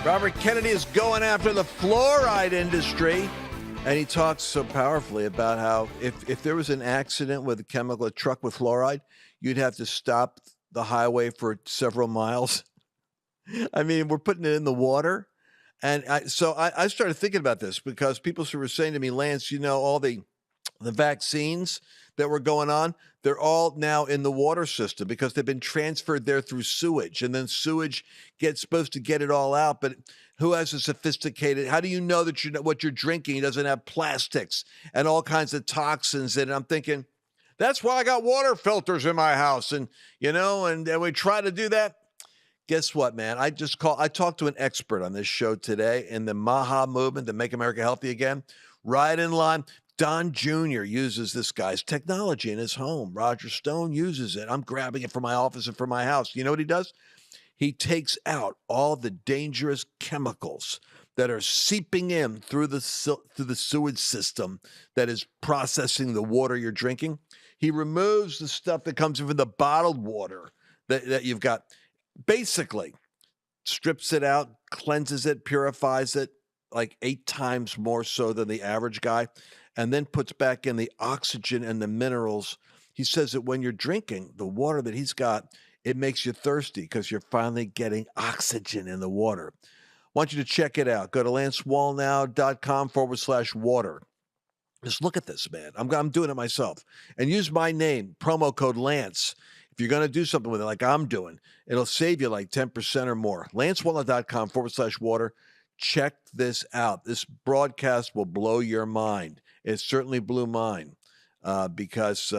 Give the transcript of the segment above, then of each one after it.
Robert Kennedy is going after the fluoride industry, and he talks so powerfully about how if there was an accident with a truck with fluoride, you'd have to stop the highway for several miles. I mean, we're putting it in the water. And I started thinking about this because people were saying to me, Lance, you know, all the vaccines that were going on, they're all now in the water system because they've been transferred there through sewage, and then sewage gets supposed to get it all out. But who has a sophisticated, how do you know that what you're drinking doesn't have plastics and all kinds of toxins in it? I'm thinking, that's why I got water filters in my house. And, you know, and we try to do that. Guess what, man? I talked to an expert on this show today in the MAHA movement, the Make America Healthy Again, right in line. Don Jr. uses this guy's technology in his home. Roger Stone uses it. I'm grabbing it from my office and from my house. You know what he does? He takes out all the dangerous chemicals that are seeping in through the sewage system that is processing the water you're drinking. He removes the stuff that comes in from the bottled water that you've got. Basically, strips it out, cleanses it, purifies it like 8 times more so than the average guy, and then puts back in the oxygen and the minerals. He says that when you're drinking the water that he's got, it makes you thirsty because you're finally getting oxygen in the water. I want you to check it out. Go to lancewallnau.com/water. Just look at this, man. I'm doing it myself. And use my name, promo code Lance. If you're going to do something with it like I'm doing, it'll save you like 10% or more. lancewallnau.com/water. Check this out. This broadcast will blow your mind. It certainly blew mine because,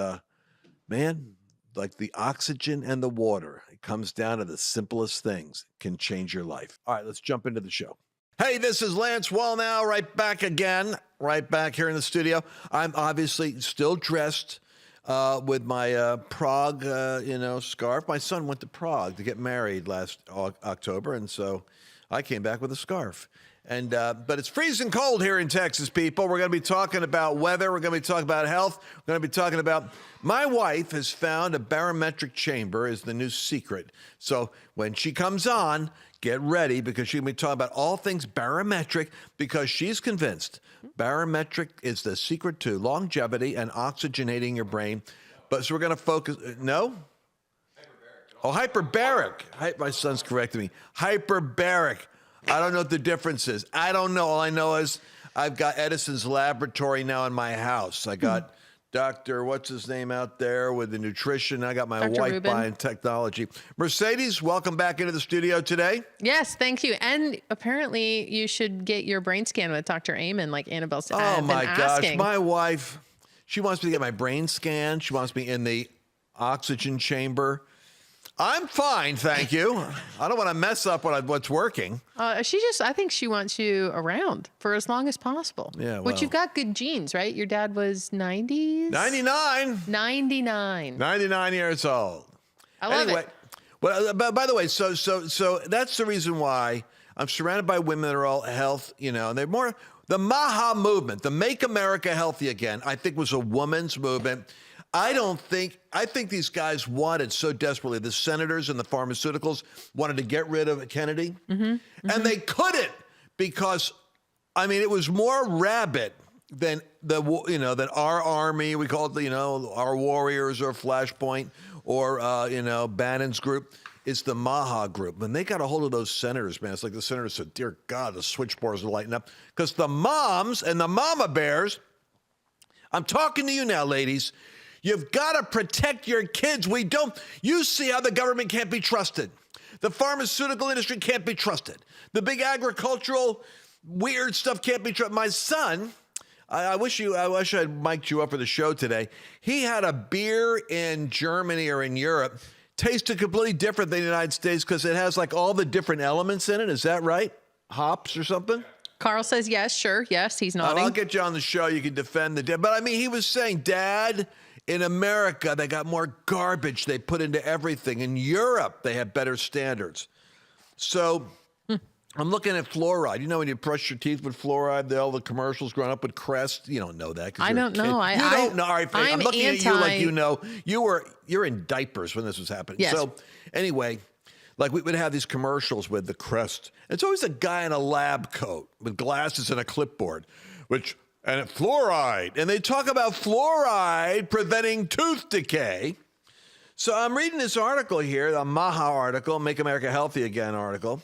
man, like the oxygen and the water, it comes down to the simplest things can change your life. All right, let's jump into the show. Hey, this is Lance Wallnau, right back again, right back here in the studio. I'm obviously still dressed with my Prague, scarf. My son went to Prague to get married last October, and so I came back with a scarf. And but it's freezing cold here in Texas, people. We're going to be talking about weather. We're going to be talking about health. We're going to be talking about my wife has found a barometric chamber is the new secret. So when she comes on, get ready because she's going to be talking about all things barometric because she's convinced barometric is the secret to longevity and oxygenating your brain. But so we're going to focus. No? Oh, hyperbaric. My son's correcting me. Hyperbaric. I don't know what the difference is. I don't know. All I know is I've got Edison's laboratory now in my house. I got Dr. What's his name out there with the nutrition. I got my Dr. wife Rubin. buying technology. Mercedes, welcome back into the studio today. Yes, thank you. And apparently you should get your brain scan with Dr. Amen, like Annabelle said. Oh my gosh, asking. my wife, she wants me to get my brain scanned. She wants me in the oxygen chamber. I'm fine, thank you. I don't want to mess up what's working. I think she wants you around for as long as possible. Yeah, Which you've got good genes, right? Your dad was 90s? 99. 99. 99 years old. I love Anyway, it. Well, by the way, so that's the reason why I'm surrounded by women that are all health, and they're more, the MAHA movement, the Make America Healthy Again, I think was a woman's movement. I think these guys wanted so desperately, the senators and the pharmaceuticals wanted to get rid of Kennedy, and they couldn't because, it was more rabid than than our army. We call it, our warriors or Flashpoint or, Bannon's group. It's the MAHA group. When they got a hold of those senators, man, it's like the senators said, dear God, the switchboards are lighting up because the moms and the mama bears, I'm talking to you now, ladies. You've got to protect your kids. You see how the government can't be trusted. The pharmaceutical industry can't be trusted. The big agricultural weird stuff can't be trusted. My son, I wish I'd mic'd you up for the show today. He had a beer in Germany or in Europe. Tasted completely different than the United States because it has like all the different elements in it. Is that right? Hops or something? Carl says yes, sure. Yes, he's nodding. I'll get you on the show. You can defend the dad. But he was saying, Dad, in America, they got more garbage they put into everything. In Europe, they have better standards. So I'm looking at fluoride. You know when you brush your teeth with fluoride, all the commercials growing up with Crest? You don't know that. I don't know. You don't know. All right, I'm looking at you like you know. You're in diapers when this was happening. Yes. So anyway, like we would have these commercials with the crest. It's always a guy in a lab coat with glasses and a clipboard, and fluoride. And they talk about fluoride preventing tooth decay. So I'm reading this article here, the MAHA article, Make America Healthy Again article,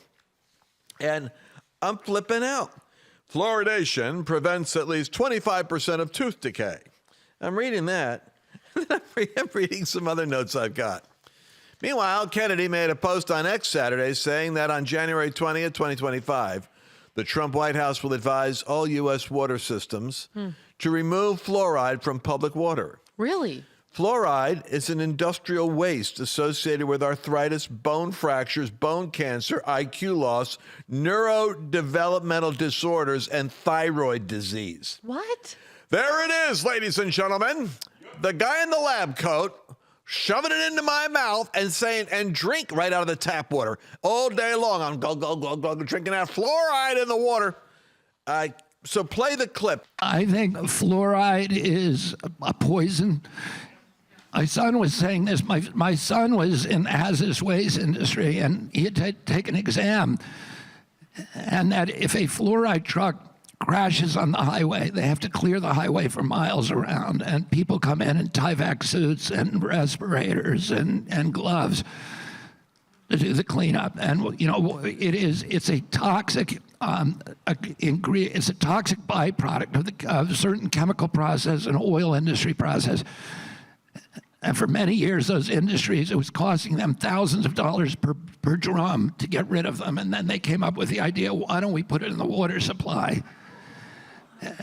and I'm flipping out. Fluoridation prevents at least 25% of tooth decay. I'm reading that. I'm reading some other notes I've got. Meanwhile, Kennedy made a post on X Saturday saying that on January 20th, 2025, the Trump White House will advise all U.S. water systems to remove fluoride from public water. Really? Fluoride is an industrial waste associated with arthritis, bone fractures, bone cancer, IQ loss, neurodevelopmental disorders, and thyroid disease. What? There it is, ladies and gentlemen. The guy in the lab coat shoving it into my mouth and saying, and drink right out of the tap water all day long. I'm drinking that fluoride in the water. So play the clip. I think fluoride is a poison. My son was saying this. My son was in the hazardous waste industry, and he had to take an exam. And that if a fluoride truck crashes on the highway, they have to clear the highway for miles around, and people come in Tyvek suits and respirators and gloves to do the cleanup. And it's a toxic ingredient. It's a toxic byproduct of a certain chemical process and oil industry process. And for many years, those industries, it was costing them thousands of dollars per drum to get rid of them. And then they came up with the idea, why don't we put it in the water supply?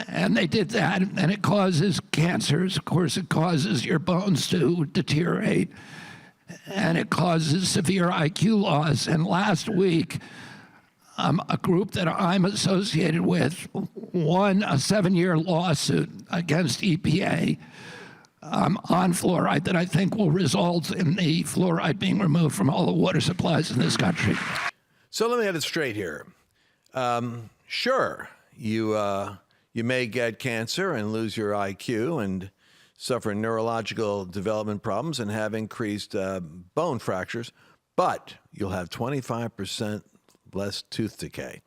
And they did that, and it causes cancers. Of course, it causes your bones to deteriorate, and it causes severe IQ loss. And last week, a group that I'm associated with won a 7-year lawsuit against EPA on fluoride that I think will result in the fluoride being removed from all the water supplies in this country. So let me get it straight here. Sure, you may get cancer and lose your IQ and suffer neurological development problems and have increased bone fractures, but you'll have 25% less tooth decay.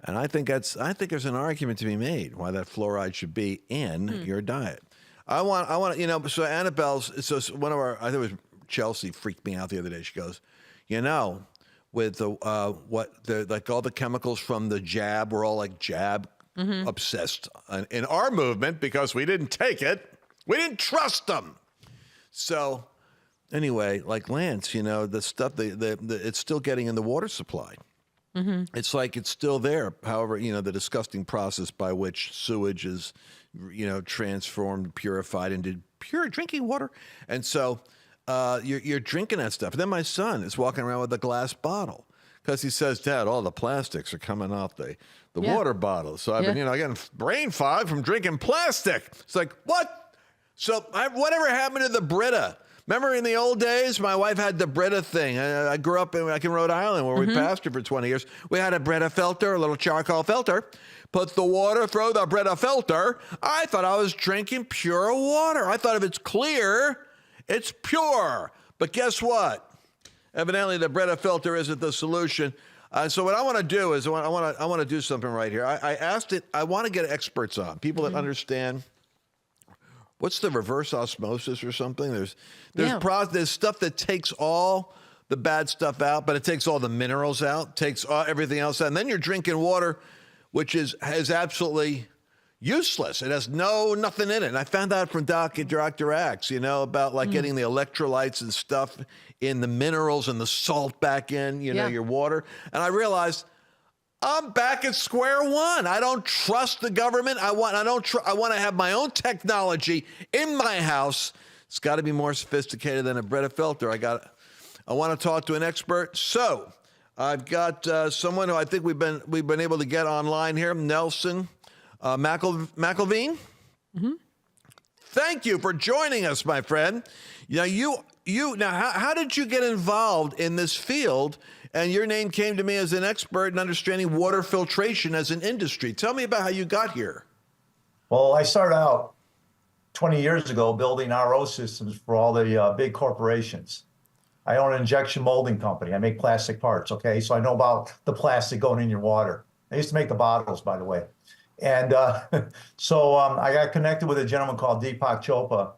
And I think there's an argument to be made why that fluoride should be in your diet. I want so Annabelle's, so one of our, I think it was Chelsea, freaked me out the other day. She goes, with the like all the chemicals from the jab, we're all like jab obsessed in our movement because we didn't take it. We didn't trust them. So anyway, like Lance, the stuff, it's still getting in the water supply. It's like it's still there. However, the disgusting process by which sewage is, transformed, purified into pure drinking water. And so you're drinking that stuff. And then my son is walking around with a glass bottle because he says, Dad, all the plastics are coming off the water bottle. So I've been, getting brain fog from drinking plastic. It's like, what? So whatever happened to the Brita? Remember in the old days, my wife had the Brita thing. I grew up in Rhode Island where we pastored for 20 years. We had a Brita filter, a little charcoal filter. Put the water through the Brita filter. I thought I was drinking pure water. I thought if it's clear, it's pure. But guess what? Evidently, the Brita filter isn't the solution. So what I want to do is I want to do something right here. I asked it. I want to get experts on, people that understand. What's the reverse osmosis or something? There's stuff that takes all the bad stuff out, but it takes all the minerals out, takes everything else out, and then you're drinking water, which is absolutely useless. It has nothing in it. And I found out from Dr. Axe, about like getting the electrolytes and stuff in the minerals and the salt back in, your water. And I realized I'm back at square one. I don't trust the government. I want to have my own technology in my house. It's got to be more sophisticated than a Brita filter. I want to talk to an expert. So I've got someone who I think we've been able to get online here, Nelson McElveen. Thank you for joining us, my friend. How did you get involved in this field? And your name came to me as an expert in understanding water filtration as an industry. Tell me about how you got here. Well, I started out 20 years ago building RO systems for all the big corporations. I own an injection molding company. I make plastic parts, okay? So I know about the plastic going in your water. I used to make the bottles, by the way. And so I got connected with a gentleman called Deepak Chopra.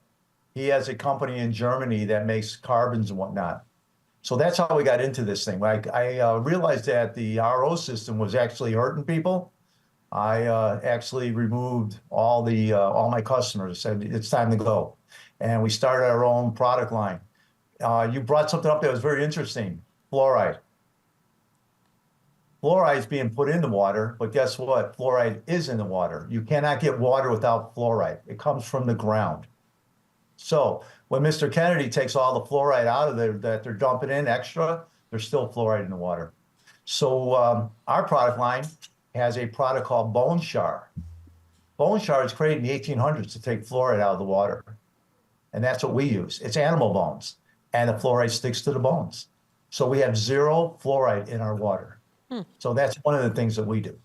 He has a company in Germany that makes carbons and whatnot. So that's how we got into this thing. I realized that the RO system was actually hurting people. I actually removed all my customers, said it's time to go. And we started our own product line. You brought something up that was very interesting, fluoride. Fluoride is being put in the water, but guess what? Fluoride is in the water. You cannot get water without fluoride. It comes from the ground. So when Mr. Kennedy takes all the fluoride out of there that they're dumping in extra, there's still fluoride in the water. So our product line has a product called Bone Char. Bone Char is created in the 1800s to take fluoride out of the water. And that's what we use. It's animal bones. And the fluoride sticks to the bones. So we have 0 fluoride in our water. So that's one of the things that we do.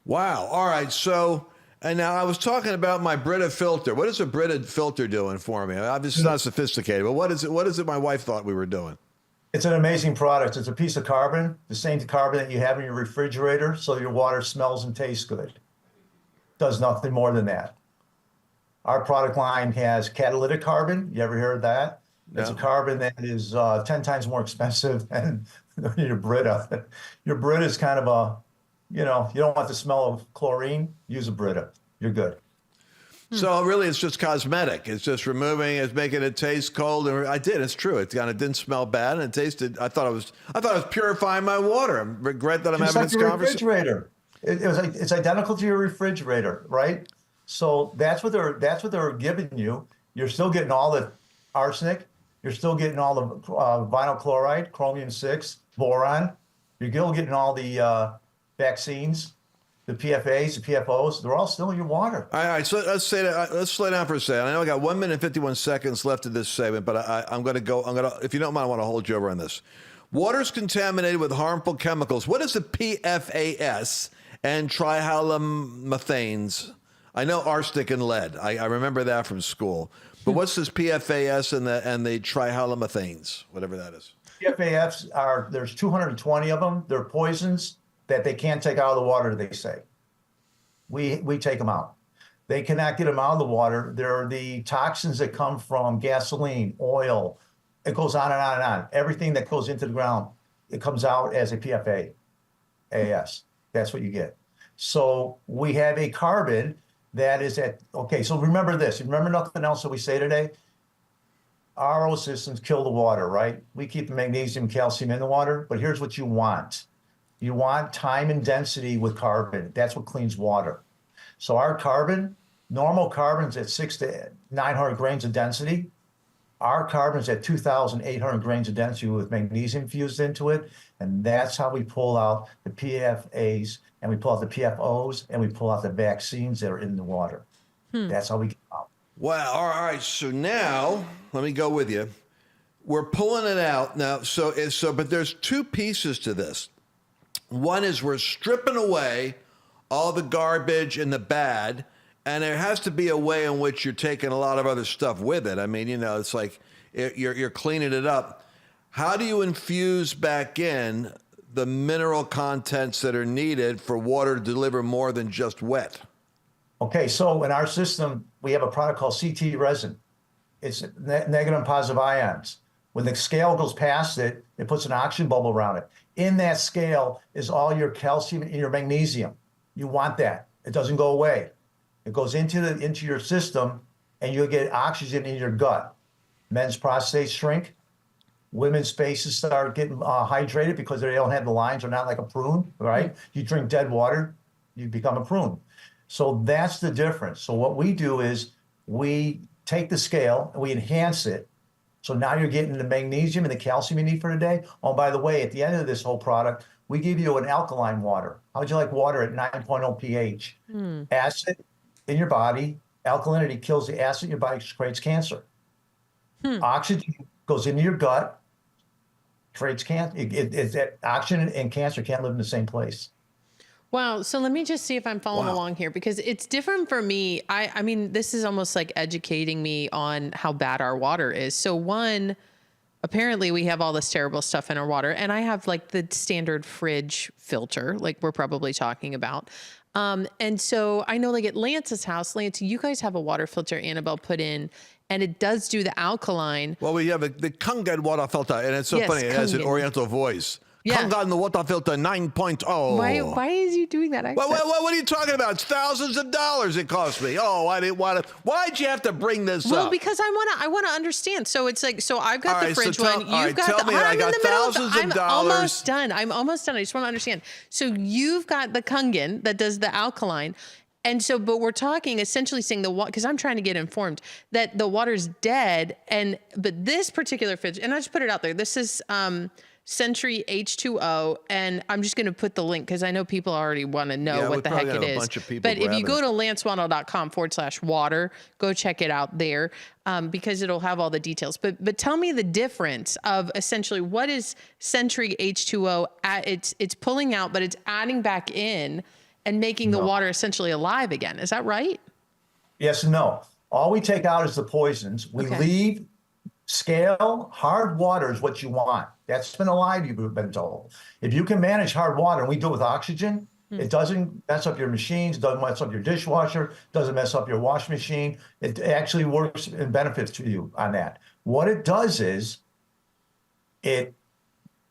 Wow. All right. So, and now I was talking about my Brita filter. What is a Brita filter doing for me? Obviously, it's not sophisticated, but what is it? What is it my wife thought we were doing? It's an amazing product. It's a piece of carbon, the same carbon that you have in your refrigerator, so your water smells and tastes good. Does nothing more than that. Our product line has catalytic carbon. You ever heard of that? It's a carbon that is 10 times more expensive than your Brita. Your Brita is kind of a, you don't want the smell of chlorine, use a Brita. You're good. So really, it's just cosmetic. It's just removing, it's making it taste cold. And I did. It's true. It kind of didn't smell bad, and it tasted. I thought I was purifying my water. I regret that I'm Just having like this your conversation. refrigerator. It's identical to your refrigerator, right? So that's what they're giving you. You're still getting all the arsenic. You're still getting all the vinyl chloride, chromium-6, boron. You're still getting all the vaccines, the PFAs, the PFOs. They're all still in your water. All right, so let's slow down for a second. I know I got 1 minute and 51 seconds left of this segment, but I'm going to go. If you don't mind, I want to hold you over on this. Water's contaminated with harmful chemicals. What is the PFAS and trihalomethanes? I know arsenic and lead. I remember that from school. But what's this PFAS and the trihalomethanes, whatever that is? PFAS there's 220 of them. They're poisons that they can't take out of the water, they say. We take them out. They cannot get them out of the water. They're the toxins that come from gasoline, oil. It goes on and on and on. Everything that goes into the ground, it comes out as a PFAS. That's what you get. So we have a carbon that is okay, so remember this. Remember nothing else that we say today? RO systems kill the water, right? We keep the magnesium, calcium in the water, but here's what you want. You want time and density with carbon. That's what cleans water. So our carbon, normal carbon's at 600 to 900 grains of density. Our carbon's at 2,800 grains of density with magnesium fused into it. And that's how we pull out the PFAs, and we pull out the PFOs, and we pull out the vaccines that are in the water. That's how we get out. Wow. All right. So now, let me go with you. We're pulling it out now. But there's 2 pieces to this. One is we're stripping away all the garbage and the bad, and there has to be a way in which you're taking a lot of other stuff with it. I mean, it's like you're cleaning it up. How do you infuse back in the mineral contents that are needed for water to deliver more than just wet? Okay, so in our system, we have a product called CT resin. It's negative and positive ions. When the scale goes past it, it puts an oxygen bubble around it. In that scale is all your calcium and your magnesium. You want that. It doesn't go away. It goes into your system, and you'll get oxygen in your gut. Men's prostates shrink. Women's faces start getting hydrated because they don't have the lines. They're not like a prune, right? You drink dead water, you become a prune. So that's the difference. So what we do is we take the scale and we enhance it. So now you're getting the magnesium and the calcium you need for the day. Oh, by the way, at the end of this whole product, we give you an alkaline water. How would you like water at 9.0 pH? Acid in your body, alkalinity kills the acid in your body, creates cancer. Oxygen goes into your gut, creates cancer. Oxygen and cancer can't live in the same place. Wow. So let me just see if I'm following along here, because it's different for me. I mean, this is almost like educating me on how bad our water is. So one, apparently we have all this terrible stuff in our water, and I have like the standard fridge filter, like we're probably talking about. And so I know like at Lance's house, Lance, you guys have a water filter Annabelle put in, and it does do the alkaline. Well, we have the Kangen water filter, and it's so Yes, funny. It has an Kangen. Oriental voice. Yeah. Kangen water filter 9.0. Why is you doing that accent? What are you talking about? It's thousands of dollars it cost me. Oh, I didn't want to. Why'd you have to bring this Well, up? because I want to understand. So it's like, so I've got All the right, so fridge tell- one. all right, You've got tell the, me I I'm got in the middle of thousands the, of I'm dollars. almost done. I'm almost done. I just want to understand. So you've got the Kangen that does the alkaline. And so, but we're talking essentially saying the water, because I'm trying to get informed that the water's dead. But this particular fridge, and I just put it out there. This is, Century H2O, and I'm just going to put the link because I know people already want to know Yeah, we what the heck probably it have a is. bunch of people But if you grabbing go it. to lancewallnau.com/water, go check it out there because it'll have all the details. But tell me the difference of essentially what is Century H2O at? It's pulling out, but it's adding back in and making the water essentially alive again. Is that right? Yes and no. All we take out is the poisons. We Okay. leave scale. Hard water is what you want. That's been a lie you've been told. If you can manage hard water, and we do it with oxygen, it doesn't mess up your machines, doesn't mess up your dishwasher, doesn't mess up your wash machine. It actually works and benefits to you on that. What it does is it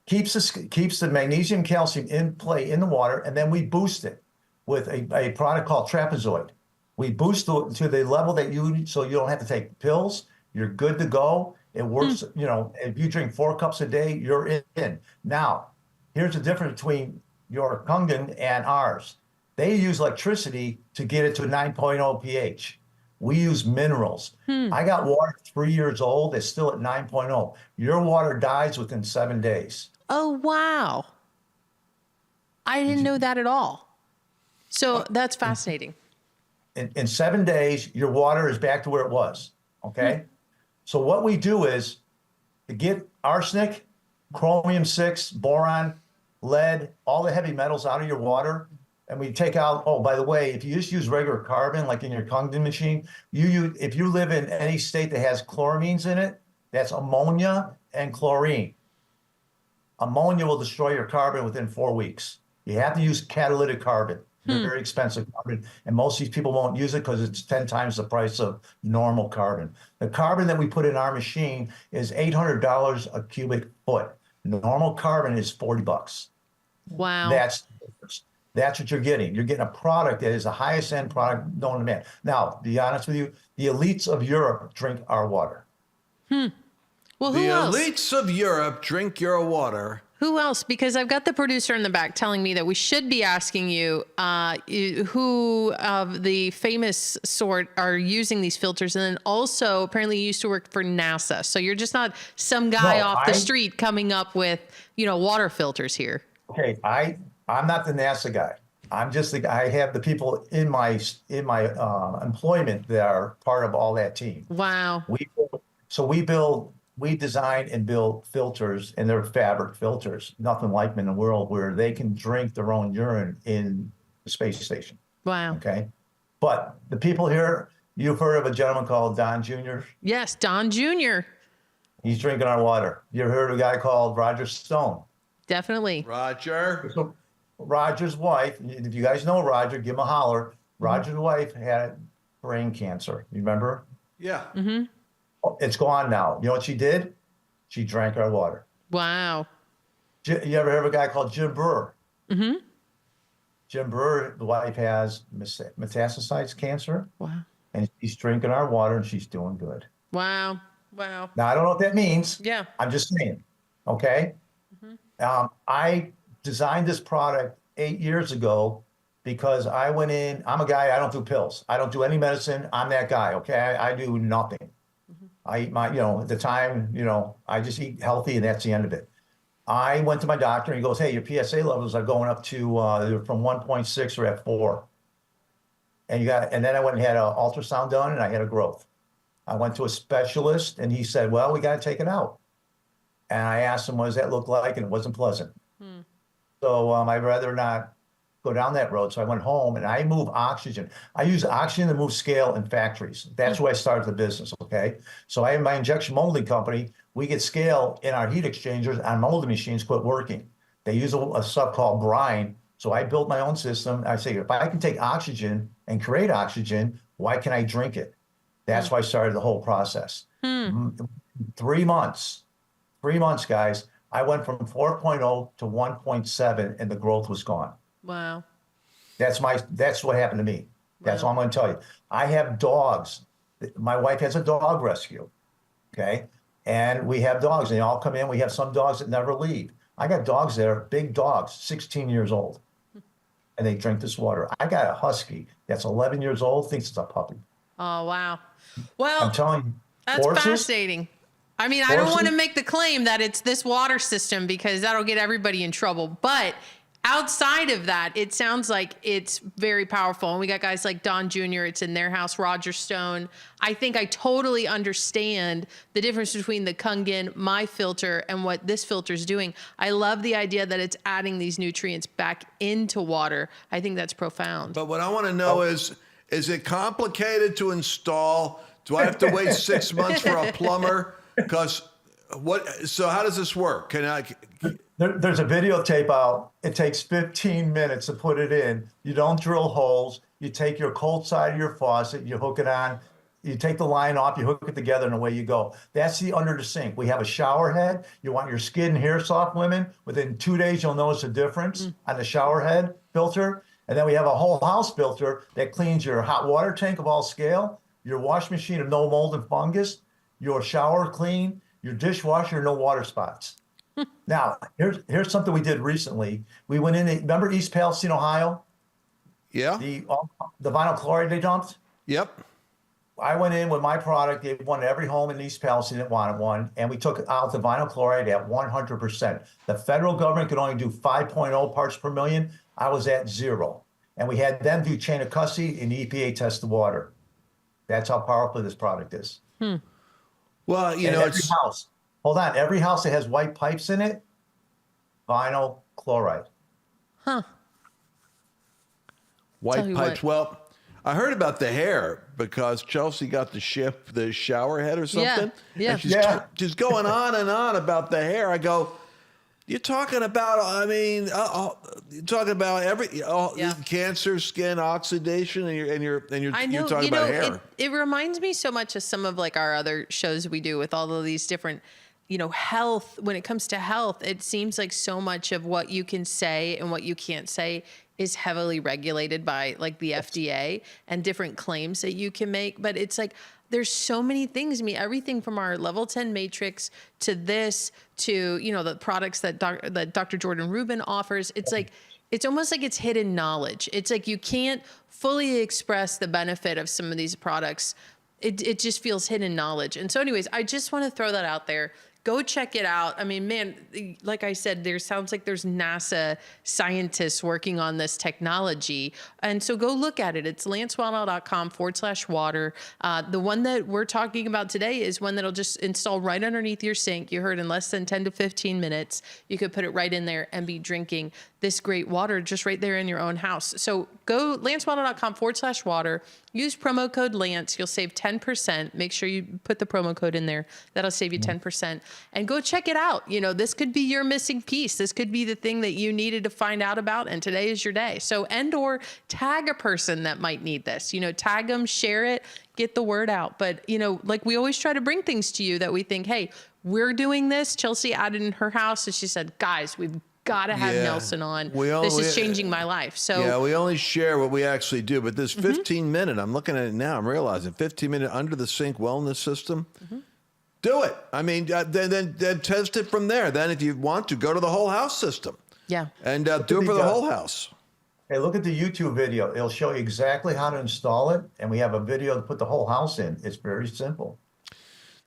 keeps the magnesium, calcium in play in the water, and then we boost it with a product called trapezoid. We boost to the level that so you don't have to take pills. You're good to go. It works, you know, if you drink 4 cups a day, you're in. Now, here's the difference between your Kangen and ours. They use electricity to get it to 9.0 pH. We use minerals. I got water 3 years old that's still at 9.0. Your water dies within 7 days. Oh, wow. I didn't know that at all. So that's fascinating. In 7 days, your water is back to where it was, okay? So what we do is to get arsenic, chromium-6, boron, lead, all the heavy metals out of your water, and we take out, oh, by the way, if you just use regular carbon, like in your Kangen machine, if you live in any state that has chloramines in it, that's ammonia and chlorine. Ammonia will destroy your carbon within 4 weeks. You have to use catalytic carbon. Very expensive carbon, and most of these people won't use it because it's 10 times the price of normal carbon. The carbon that we put in our machine is $800 a cubic foot. Normal carbon is $40. Wow. That's what you're getting. You're getting a product that is the highest end product known to man. Now, to be honest with you, the elites of Europe drink our water. Well, who The else? elites of Europe drink your water. Who else? Because I've got the producer in the back telling me that we should be asking you who of the famous sort are using these filters. And then also, apparently, you used to work for NASA. So you're just not some guy No, off the street coming up with, water filters here. Okay, I'm not the NASA guy. I'm just I have the people in my employment that are part of all that team. Wow. We design and build filters, and they're fabric filters, nothing like them in the world, where they can drink their own urine in the space station. Wow. Okay, but the people here, you've heard of a gentleman called Don Jr. Yes, Don Jr. He's drinking our water. You ever heard of a guy called Roger Stone? Definitely. Roger. So Roger's wife, if you guys know Roger, give him a holler. Roger's wife had brain cancer. You remember? Yeah. It's gone now. You know what she did? She drank our water. Wow. You ever heard of a guy called Jim Brewer? Jim Brewer, the wife has metastasized cancer, Wow. and she's drinking our water, and she's doing good. Wow. Wow. Now, I don't know what that means. Yeah. I'm just saying, okay? I designed this product 8 years ago because I went in. I'm a guy, I don't do pills. I don't do any medicine. I'm that guy, okay? I do nothing. I eat at the time, I just eat healthy, and that's the end of it. I went to my doctor, and he goes, hey, your PSA levels are going up to, they're from 1.6 or at 4. And then I went and had an ultrasound done, and I had a growth. I went to a specialist, and he said, well, we got to take it out. And I asked him, what does that look like? And it wasn't pleasant. So I'd rather not go down that road. So I went home and I move oxygen. I use oxygen to move scale in factories. That's where I started the business, okay? So I have my injection molding company. We get scale in our heat exchangers on molding machines quit working. They use a stuff called brine. So I built my own system. I say, if I can take oxygen and create oxygen, why can't I drink it? That's why I started the whole process. 3 months, guys, I went from 4.0 to 1.7 and the growth was gone. Wow. That's what happened to me. That's all I'm going to tell you. I have dogs. My wife has a dog rescue. Okay. And we have dogs and they all come in. We have some dogs that never leave. I got dogs there, big dogs, 16 years old. And they drink this water. I got a husky that's 11 years old, thinks it's a puppy. Oh, wow. Well, I'm telling you, that's fascinating. I mean, I don't want to make the claim that it's this water system because that'll get everybody in trouble. But outside of that, it sounds like it's very powerful. And we got guys like Don Jr., it's in their house, Roger Stone. I think I totally understand the difference between the Kangen, my filter, and what this filter is doing. I love the idea that it's adding these nutrients back into water. I think that's profound. But what I want to know is it complicated to install? Do I have to wait 6 months for a plumber? Because so how does this work? There's a videotape out. It takes 15 minutes to put it in. You don't drill holes. You take your cold side of your faucet, you hook it on, you take the line off, you hook it together, and away you go. That's the under the sink. We have a shower head. You want your skin and hair soft, women. Within 2 days, you'll notice a difference on the shower head filter. And then we have a whole house filter that cleans your hot water tank of all scale, your wash machine of no mold and fungus, your shower clean, your dishwasher, no water spots. Now, here's something we did recently. We went in, remember East Palestine, Ohio? Yeah. The vinyl chloride they dumped? Yep. I went in with my product, gave one to every home in East Palestine that wanted one, and we took out the vinyl chloride at 100%. The federal government could only do 5.0 parts per million. I was at 0. And we had them do chain of custody and EPA test the water. That's how powerful this product is. Well, you know, every house. Hold on. Every house that has white pipes in it, vinyl chloride. Huh. White pipes. Well, I heard about the hair because Chelsea got the shower head or something. Yeah. And she's going on and on about the hair. I go, you're talking about, I mean, you're talking about cancer, skin oxidation, and you're talking about hair. It reminds me so much of some of like our other shows we do with all of these different, health. When it comes to health, it seems like so much of what you can say and what you can't say is heavily regulated by like the FDA and different claims that you can make. But it's like, there's so many things. I mean, everything from our level 10 matrix to this, to, the products that Dr. Jordan Rubin offers. It's like, it's almost like it's hidden knowledge. It's like, you can't fully express the benefit of some of these products. It just feels hidden knowledge. And so anyways, I just want to throw that out there. Go check it out. I mean, man, like I said, sounds like there's NASA scientists working on this technology. And so go look at it. It's lancewallnau.com/water. The one that we're talking about today is one that'll just install right underneath your sink. You heard in less than 10 to 15 minutes, you could put it right in there and be drinking this great water just right there in your own house. So go lancewallnau.com/water. Use promo code Lance. You'll save 10%. Make sure you put the promo code in there. That'll save you 10%. And go check it out. This could be your missing piece. This could be the thing that you needed to find out about. And today is your day. So, or tag a person that might need this. Tag them, share it, get the word out. But, like we always try to bring things to you that we think, hey, we're doing this. Chelsea added in her house and she said, guys, we've got to have Nelson on. This is changing my life. So we only share what we actually do. But this 15-minute, I'm looking at it now, I'm realizing 15-minute under the sink wellness system. Do it. I mean, then test it from there. Then if you want to, go to the whole house system. Yeah. And do it for the whole house. Hey, look at the YouTube video. It'll show you exactly how to install it. And we have a video to put the whole house in. It's very simple.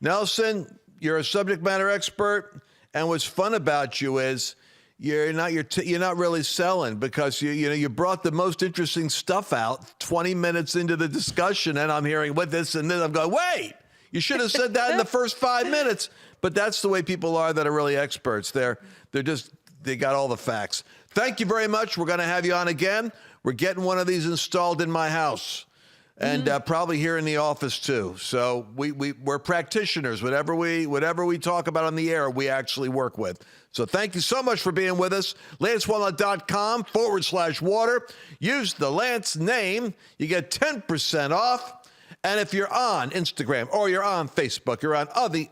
Nelson, you're a subject matter expert. And what's fun about you is you're not really selling because you brought the most interesting stuff out 20 minutes into the discussion. And I'm hearing what this and this. I'm going, wait. You should have said that in the first 5 minutes, but that's the way people are that are really experts. They're just they got all the facts. Thank you very much. We're going to have you on again. We're getting one of these installed in my house. And probably here in the office too. So we're practitioners. Whatever we talk about on the air, we actually work with. So thank you so much for being with us. LanceWallnau.com/water. Use the Lance name. You get 10% off. And if you're on Instagram or you're on Facebook, you're on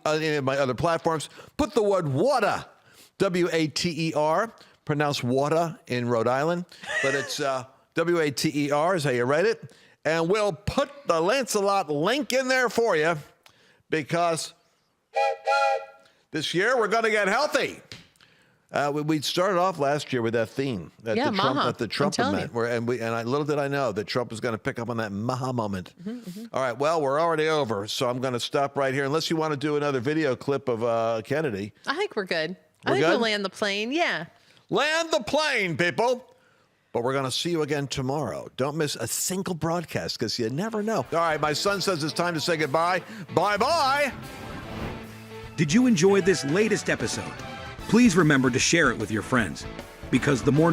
any of my other platforms, put the word water, W-A-T-E-R, pronounced water in Rhode Island, but it's W-A-T-E-R is how you write it. And we'll put the Lancelot link in there for you because this year we're going to get healthy. We started off last year with that theme at MAHA. the Trump event, little did I know that Trump was going to pick up on that MAHA moment. All right, well, we're already over, so I'm going to stop right here. Unless you want to do another video clip of Kennedy. I think we're good. We're I think good? we'll land the plane. Yeah. Land the plane, people. But we're going to see you again tomorrow. Don't miss a single broadcast because you never know. All right, my son says it's time to say goodbye. Bye-bye. Did you enjoy this latest episode? Please remember to share it with your friends, because the more